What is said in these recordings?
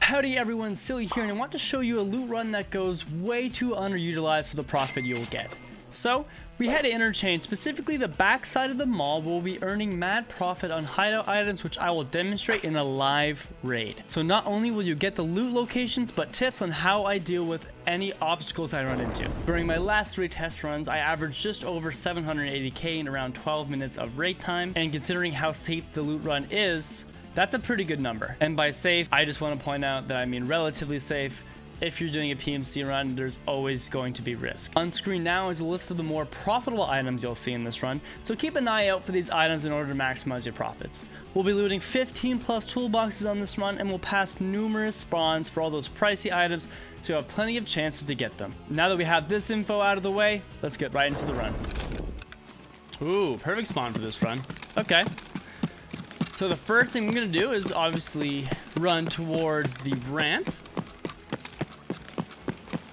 Howdy everyone, Silly here, and I want to show you a loot run that goes way too underutilized for the profit you will get. So, we had to Interchange, specifically the backside of the mall, where we'll be earning mad profit on hideout items, which I will demonstrate in a live raid. So not only will you get the loot locations, but tips on how I deal with any obstacles I run into. During my last 3 test runs, I averaged just over 780k in around 12 minutes of raid time, and considering how safe the loot run is, that's a pretty good number. And by safe, I just want to point out that I mean relatively safe. If you're doing a PMC run, there's always going to be risk. On screen now is a list of the more profitable items you'll see in this run, so keep an eye out for these items in order to maximize your profits. We'll be looting 15 plus toolboxes on this run, and we'll pass numerous spawns for all those pricey items, so you have plenty of chances to get them. Now that we have this info out of the way, let's get right into the run. Ooh, perfect spawn for this run. Okay. So the first thing we're going to do is obviously run towards the ramp.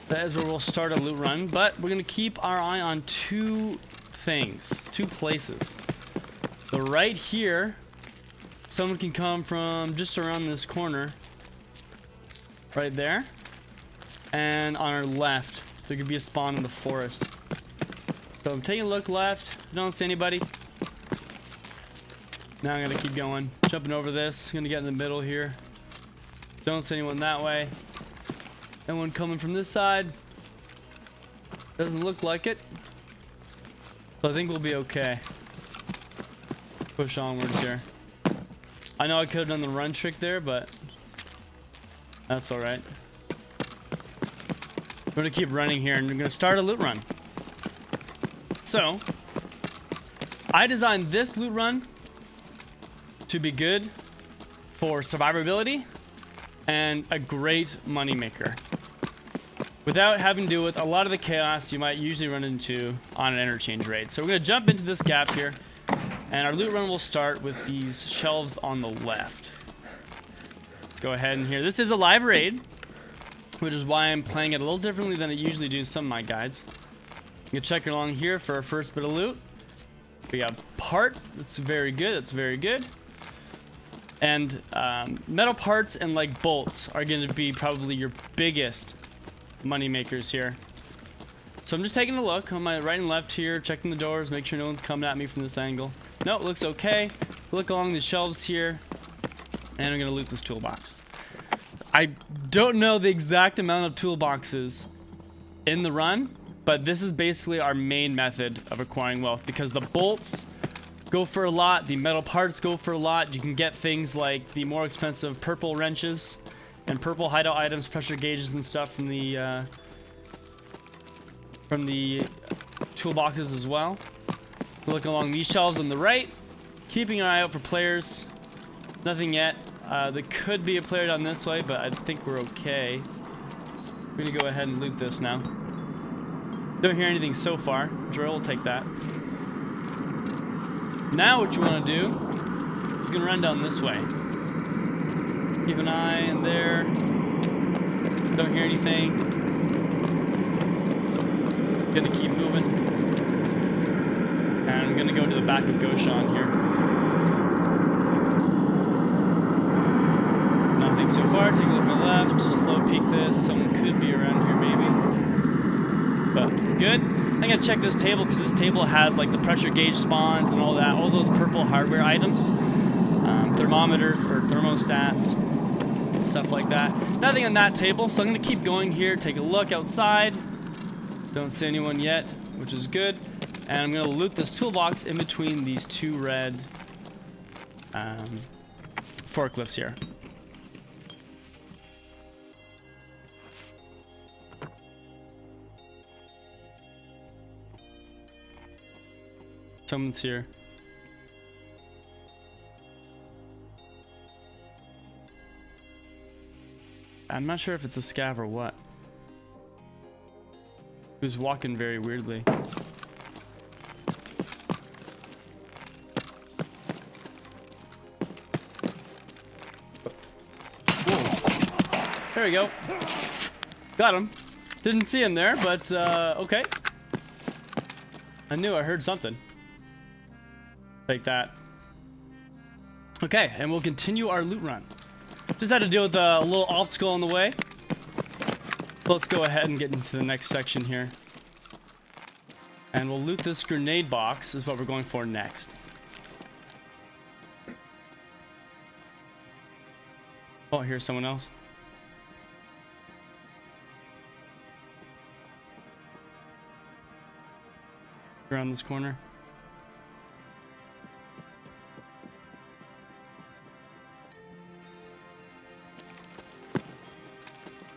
That is where we'll start a loot run, but we're going to keep our eye on 2 places. So right here, someone can come from just around this corner, right there, and on our left, there could be a spawn in the forest. So I'm taking a look left, don't see anybody. Now I'm gonna keep going, jumping over this, gonna get in the middle here. Don't see anyone that way. Anyone coming from this side? Doesn't look like it. So I think we'll be okay. Push onwards here. I know I could have done the run trick there, but that's alright. We're gonna keep running here and we're gonna start a loot run. So, I designed this loot run to be good for survivability and a great money maker, without having to deal with a lot of the chaos you might usually run into on an interchange raid. So we're going to jump into this gap here, and our loot run will start with these shelves on the left. Let's go ahead and here. This is a live raid, which is why I'm playing it a little differently than I usually do in some of my guides. You can check along here for our first bit of loot. We got part. That's very good. That's very good. And metal parts and like bolts are going to be probably your biggest money makers here. So I'm just taking a look on my right and left here, checking the doors, make sure no one's coming at me from this angle. No, it looks okay. Look along the shelves here, and I'm going to loot this toolbox. I don't know the exact amount of toolboxes in the run, but this is basically our main method of acquiring wealth, because the bolts go for a lot, the metal parts go for a lot. You can get things like the more expensive purple wrenches and purple hideout items, pressure gauges and stuff from the toolboxes as well. Look along these shelves on the right, keeping an eye out for players. Nothing yet. There could be a player down this way, but I think we're okay. We're gonna go ahead and loot this now. Don't hear anything so far. Drill will take that. Now what you want to do, you can run down this way. Keep an eye in there. Don't hear anything. Gonna keep moving. And I'm gonna go to the back of Goshan here. Nothing so far. Take a look at my left. Just slow peek this. Someone could be around here maybe. But good. I'm gonna check this table, because this table has like the pressure gauge spawns and all that, all those purple hardware items, thermometers or thermostats, stuff like that. Nothing on that table, so I'm gonna keep going here, take a look outside. Don't see anyone yet, which is good. And I'm gonna loot this toolbox in between these 2 red forklifts here. Someone's here. I'm not sure if it's a scav or what. He was walking very weirdly. Whoa. There we go. Got him. Didn't see him there, but okay. I knew I heard something. Take that. Okay, and we'll continue our loot run. Just had to deal with a little obstacle on the way. Let's go ahead and get into the next section here. And we'll loot this grenade box is what we're going for next. Oh, here's someone else. Around this corner.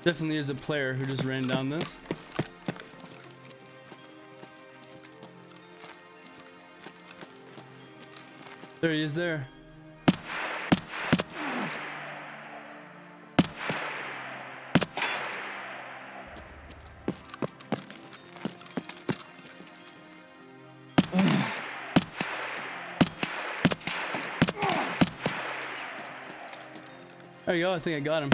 Definitely is a player who just ran down this. There he is there. There you go, I think I got him.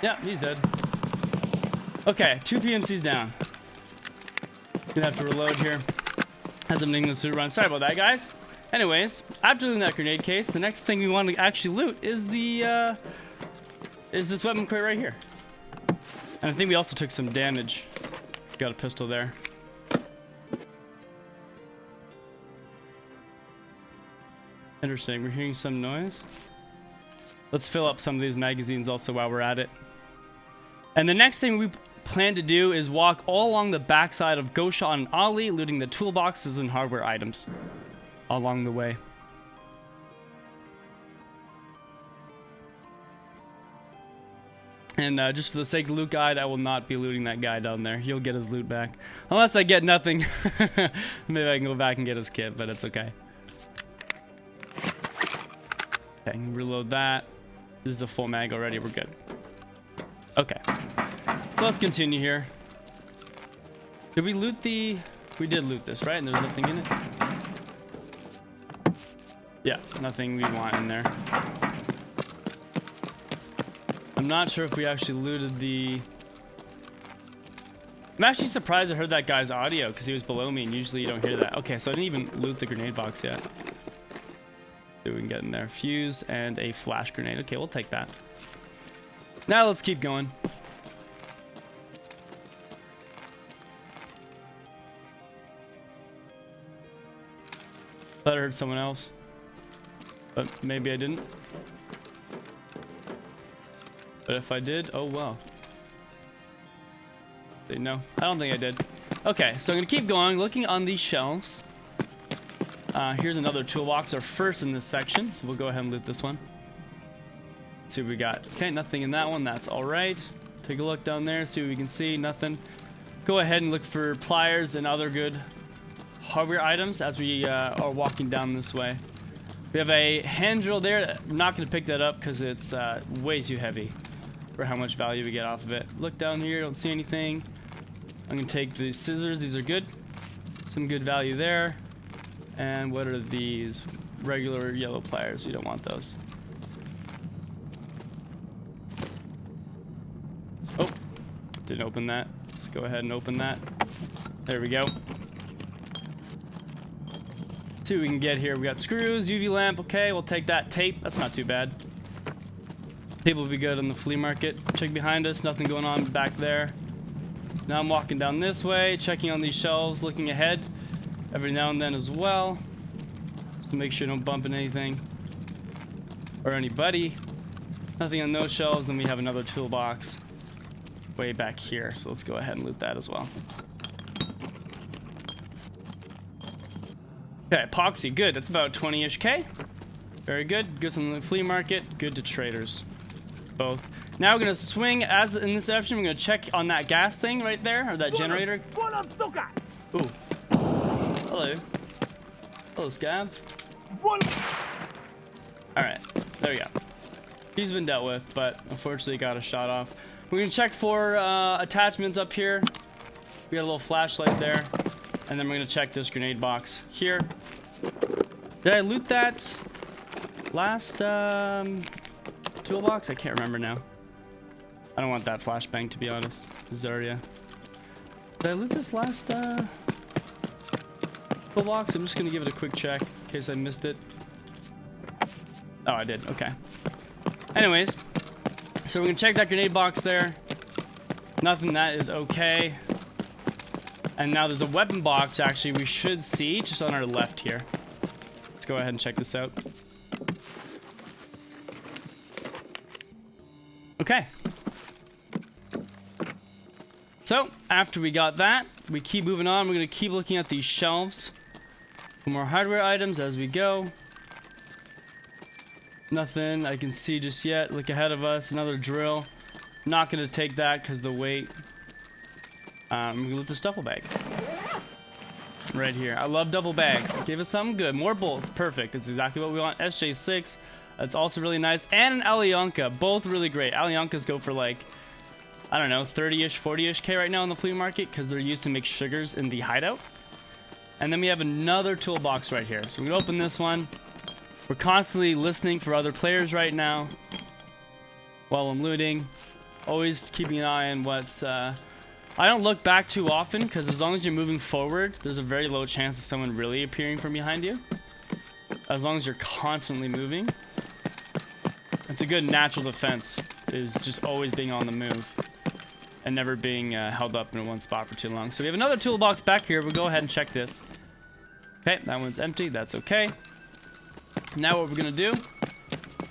Yeah, he's dead. Okay, 2 PMCs down. Gonna have to reload here as I'm doing this loot run. Sorry about that, guys. Anyways, after looting that grenade case, the next thing we want to actually loot is the is this weapon crate right here. And I think we also took some damage. Got a pistol there. Interesting. We're hearing some noise. Let's fill up some of these magazines also while we're at it. And the next thing we plan to do is walk all along the backside of Goshan and Ali, looting the toolboxes and hardware items along the way. And just for the sake of the loot guide, I will not be looting that guy down there. He'll get his loot back. Unless I get nothing. Maybe I can go back and get his kit, but it's okay. Okay, reload that. This is a full mag already. We're good. Okay. So let's continue here. Did we loot the... We did loot this, right? And there's nothing in it? Yeah, nothing we want in there. I'm not sure if we actually looted the... I'm actually surprised I heard that guy's audio because he was below me and usually you don't hear that. Okay, so I didn't even loot the grenade box yet. See what we can get in there. Fuse and a flash grenade. Okay, we'll take that. Now let's keep going. Thought I heard someone else, but maybe I didn't. But if I did, oh well. No, I don't think I did. Okay, so I'm gonna keep going, looking on these shelves. Here's another toolbox, our first in this section, so we'll go ahead and loot this one. Let's see what we got. Okay, nothing in that one, that's all right. Take a look down there, see what we can see, nothing. Go ahead and look for pliers and other good hardware items as we are walking down this way. We have a hand drill there. I'm not going to pick that up because it's way too heavy for how much value we get off of it. Look down here, don't see anything. I'm going to take these scissors. These are good. Some good value there. And what are these? Regular yellow pliers. We don't want those. Oh, didn't open that. Let's go ahead and open that. There we go. See what we can get here. We got screws, UV lamp. Okay, we'll take that. Tape, that's not too bad. Tape will be good on the flea market. Check behind us, nothing going on back there. Now I'm walking down this way, checking on these shelves, looking ahead every now and then as well to make sure I don't bump into anything or anybody. Nothing on those shelves. Then we have another toolbox way back here, so let's go ahead and loot that as well. Okay, epoxy, good. That's about 20-ish K. Very good. Good on the flea market. Good to traders. Both. Now we're gonna swing as in this option. We're gonna check on that gas thing right there, or that generator. Ooh. Hello. Hello, Scab. Alright, there we go. He's been dealt with, but unfortunately got a shot off. We're gonna check for attachments up here. We got a little flashlight there. And then we're gonna check this grenade box here. Did I loot that last toolbox? I can't remember now. I don't want that flashbang, to be honest. Zarya. Did I loot this last toolbox. I'm just gonna give it a quick check in case I missed it. Oh, I did. Okay. Anyways, so we're gonna check that grenade box there. Nothing. That is okay. And now there's a weapon box actually we should see just on our left here. Let's go ahead and check this out. Okay. So after we got that, we keep moving on. We're gonna keep looking at these shelves for more hardware items as we go. Nothing I can see just yet. Look ahead of us, another drill. Not gonna take that because the weight. I'm gonna loot this duffel bag right here. I love double bags. Give us something good. More bolts, perfect. It's exactly what we want. SJ6, that's also really nice. And an Alyonka, both really great. Alyankas go for like, I don't know, 30-ish, 40-ish K right now in the flea market because they're used to make sugars in the hideout. And then we have another toolbox right here. So we're gonna open this one. We're constantly listening for other players right now while I'm looting. Always keeping an eye on what's... I don't look back too often because as long as you're moving forward, there's a very low chance of someone really appearing from behind you. As long as you're constantly moving. It's a good natural defense, is just always being on the move and never being held up in one spot for too long. So we have another toolbox back here. We'll go ahead and check this. Okay, that one's empty. That's okay. Now what we're gonna do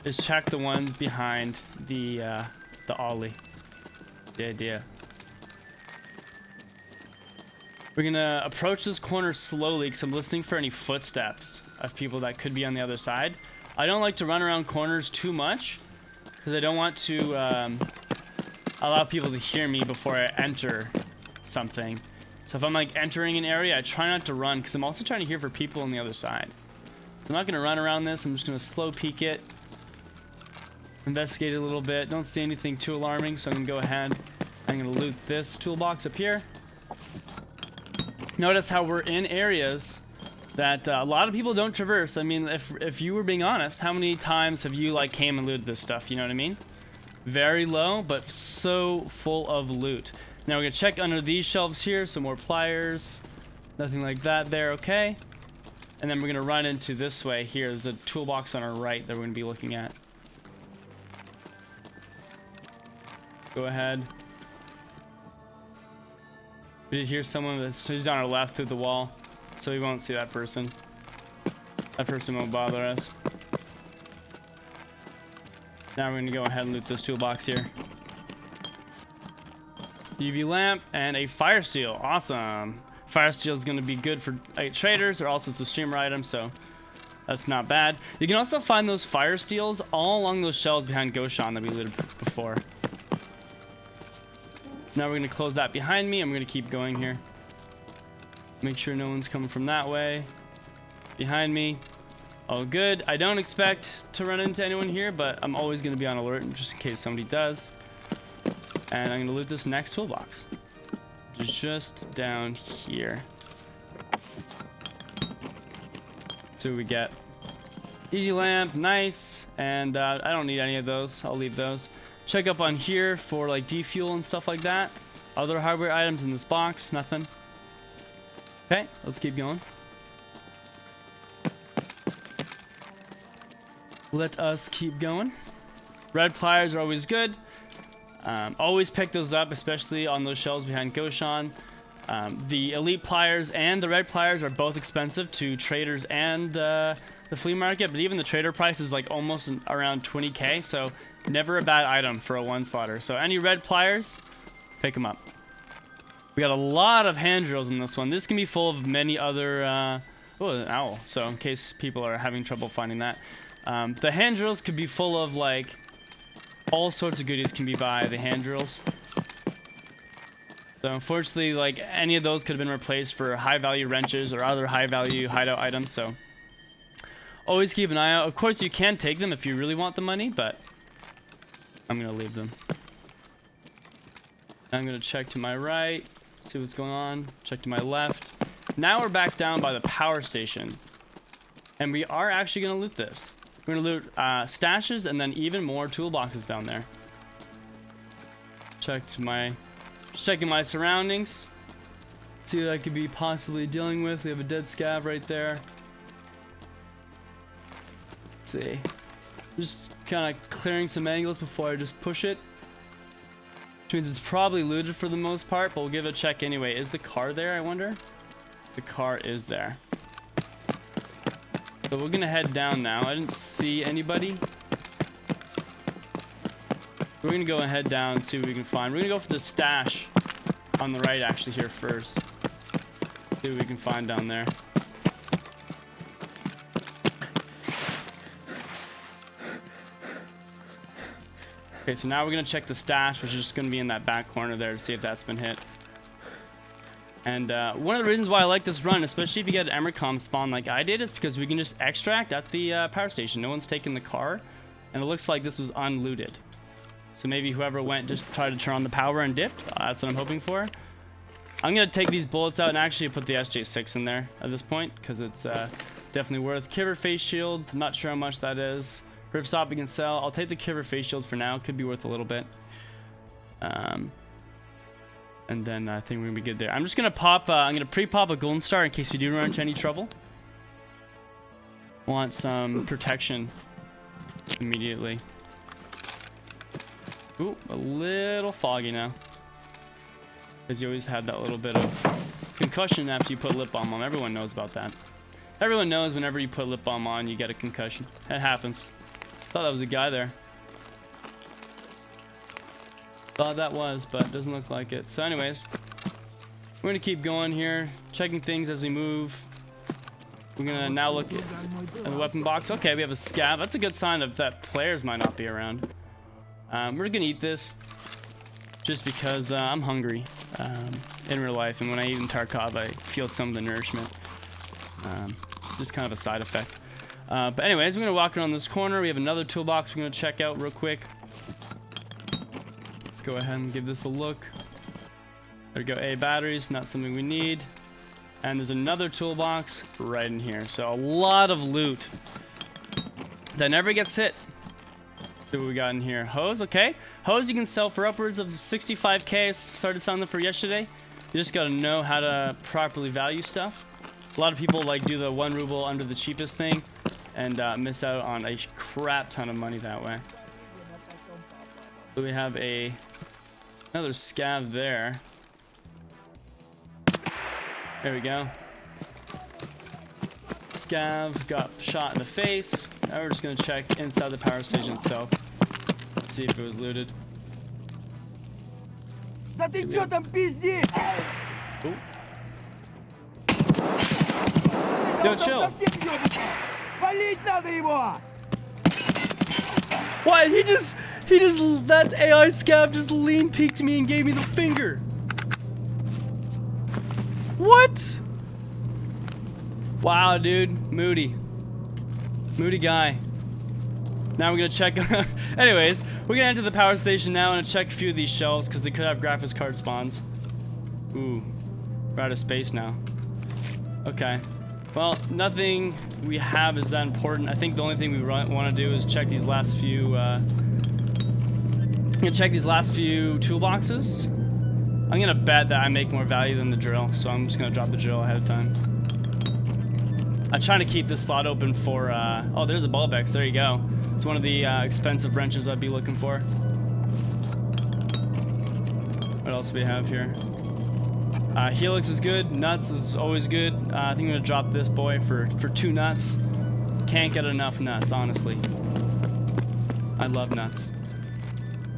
is check the ones behind the ollie. The idea. We're gonna approach this corner slowly because I'm listening for any footsteps of people that could be on the other side. I don't like to run around corners too much because I don't want to allow people to hear me before I enter something. So if I'm like entering an area, I try not to run because I'm also trying to hear for people on the other side. So I'm not gonna run around this. I'm just gonna slow peek it, investigate it a little bit. Don't see anything too alarming, so I'm gonna go ahead. I'm gonna loot this toolbox up here. Notice how we're in areas that a lot of people don't traverse. I mean, if you were being honest, how many times have you like came and looted this stuff? You know what I mean? Very low, but so full of loot. Now we're gonna check under these shelves here. Some more pliers, nothing like that there. Okay. And then we're gonna run into this way here. There's a toolbox on our right that we're gonna be looking at. Go ahead. We did hear someone who's on our left through the wall, so we won't see that person. That person won't bother us. Now we're gonna go ahead and loot this toolbox here. UV lamp and a fire steel. Awesome. Fire steel is gonna be good for traders or also it's a streamer item, so that's not bad. You can also find those fire steels all along those shelves behind Goshan that we looted before. Now we're gonna close that behind me. I'm gonna keep going here. Make sure no one's coming from that way. Behind me. All good. I don't expect to run into anyone here, but I'm always gonna be on alert just in case somebody does. And I'm gonna loot this next toolbox. Just down here. See what we get. Easy lamp, nice. And I don't need any of those. I'll leave those. Check up on here for like defuel and stuff like that. Other hardware items in this box, nothing. Okay, let's keep going. Let us keep going. Red pliers are always good. Always pick those up, especially on those shelves behind Goshan. The elite pliers and the red pliers are both expensive to traders and the flea market, but even the trader price is like almost around 20k, so never a bad item for a one slotter. So any red pliers, pick them up. We got a lot of hand drills in this one. This can be full of many other oh, an owl, so in case people are having trouble finding that. The hand drills could be full of like all sorts of goodies can be by the hand drills. So unfortunately, like any of those could have been replaced for high value wrenches or other high value hideout items, so always keep an eye out. Of course you can take them if you really want the money, but I'm gonna leave them. I'm gonna check to my right, see what's going on, check to my left. Now we're back down by the power station, and we are actually gonna loot this. We're gonna loot stashes and then even more toolboxes down there. Just checking my surroundings. See what I could be possibly dealing with. We have a dead scav right there. Let's see. Just kind of clearing some angles before I just push it. Which means it's probably looted for the most part, but we'll give it a check anyway. Is the car there, I wonder? The car is there. So we're gonna head down now. I didn't see anybody. We're gonna go and head down and see what we can find. We're gonna go for the stash on the right actually here first. See what we can find down there. Okay, so now we're gonna check the stash, which is just gonna be in that back corner there to see if that's been hit. And one of the reasons why I like this run, especially if you get an Emercom spawn like I did, is because we can just extract at the power station. No one's taken the car, and it looks like this was unlooted. So maybe whoever went just tried to turn on the power and dipped. That's what I'm hoping for. I'm gonna take these bullets out and actually put the SJ6 in there at this point, because it's definitely worth. Kiver face shield, I'm not sure how much that is. Ripstop we can sell. I'll take the Kiver face shield for now. Could be worth a little bit. And then I think we're gonna be good there. I'm just gonna pop. I'm gonna pre-pop a golden star in case we do run into any trouble. Want some protection immediately. Ooh, a little foggy now. Because you always had that little bit of concussion after you put lip balm on. Everyone knows about that. Everyone knows whenever you put lip balm on, you get a concussion. It happens. Thought that was a guy there. Thought that was, but doesn't look like it. So anyways, we're gonna keep going here, checking things as we move. We're gonna now look at the weapon box. Okay, we have a scav. That's a good sign of that players might not be around. We're gonna eat this just because I'm hungry in real life, and when I eat in Tarkov, I feel some of the nourishment. Just kind of a side effect. But anyways, we're gonna walk around this corner. We have another toolbox we're gonna check out real quick. Let's go ahead and give this a look. There we go. A batteries, not something we need. And there's another toolbox right in here. So a lot of loot that never gets hit. Let's see what we got in here. Hose, okay. Hose you can sell for upwards of 65k. I started selling them for yesterday. You just gotta know how to properly value stuff. A lot of people like do the 1 ruble under the cheapest thing and miss out on a crap ton of money that way. So we have another scav there. There we go. Scav got shot in the face. Now we're just gonna check inside the power station itself. Let's see if it was looted. Да ты чё там пиздишь? Ooh. Yo, chill. Валить надо его! What? He just, that AI scav just lean peeked me and gave me the finger. What? Wow, dude. Moody guy. Now we're gonna check. Anyways, we're gonna enter the power station now and check a few of these shelves because they could have graphics card spawns. Ooh, we're out of space now. Okay. Well, nothing we have is that important. I think the only thing we want to do is check these last few. Check these last few toolboxes. I'm gonna bet that I make more value than the drill, so I'm just gonna drop the drill ahead of time. I'm trying to keep this slot open for. Oh, there's a Bulbex. There you go. It's one of the expensive wrenches I'd be looking for. What else do we have here? Helix is good. Nuts is always good. I think I'm gonna drop this boy for 2 nuts. Can't get enough nuts, honestly. I love nuts.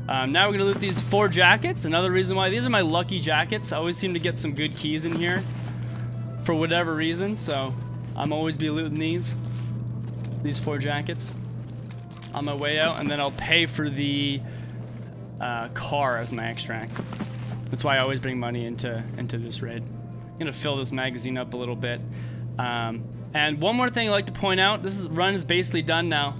Now we're gonna loot these 4 jackets. Another reason why these are my lucky jackets. I always seem to get some good keys in here for whatever reason. So I'm always be looting these 4 jackets on my way out, and then I'll pay for the car as my extract. That's why I always bring money into this raid. I'm gonna fill this magazine up a little bit. And one more thing I'd like to point out, this run is basically done now.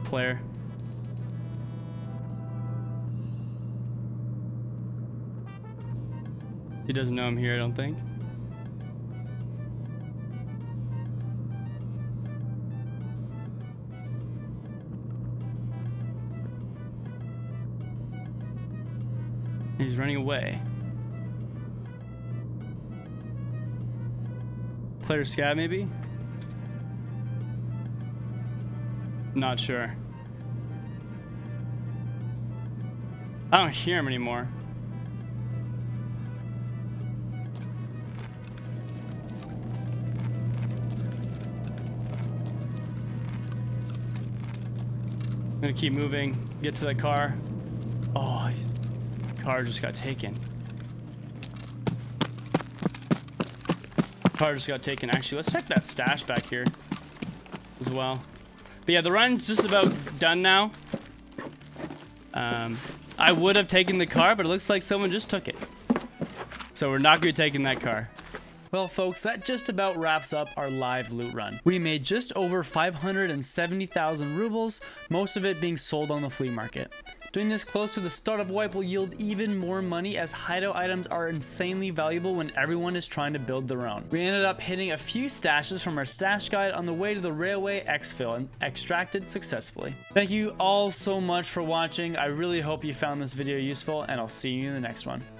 Player. He doesn't know I'm here, I don't think. He's running away. Player scat, maybe? Not sure. I don't hear him anymore. I'm gonna keep moving, get to the car. Oh, the car just got taken. Car just got taken. Actually, let's check that stash back here as well. But yeah, the run's just about done now. I would have taken the car, but it looks like someone just took it. So we're not going to be taking that car. Well, folks, that just about wraps up our live loot run. We made just over 570,000 rubles, most of it being sold on the flea market. Doing this close to the start of wipe will yield even more money, as hideout items are insanely valuable when everyone is trying to build their own. We ended up hitting a few stashes from our stash guide on the way to the railway exfil and extracted successfully. Thank you all so much for watching. I really hope you found this video useful, and I'll see you in the next one.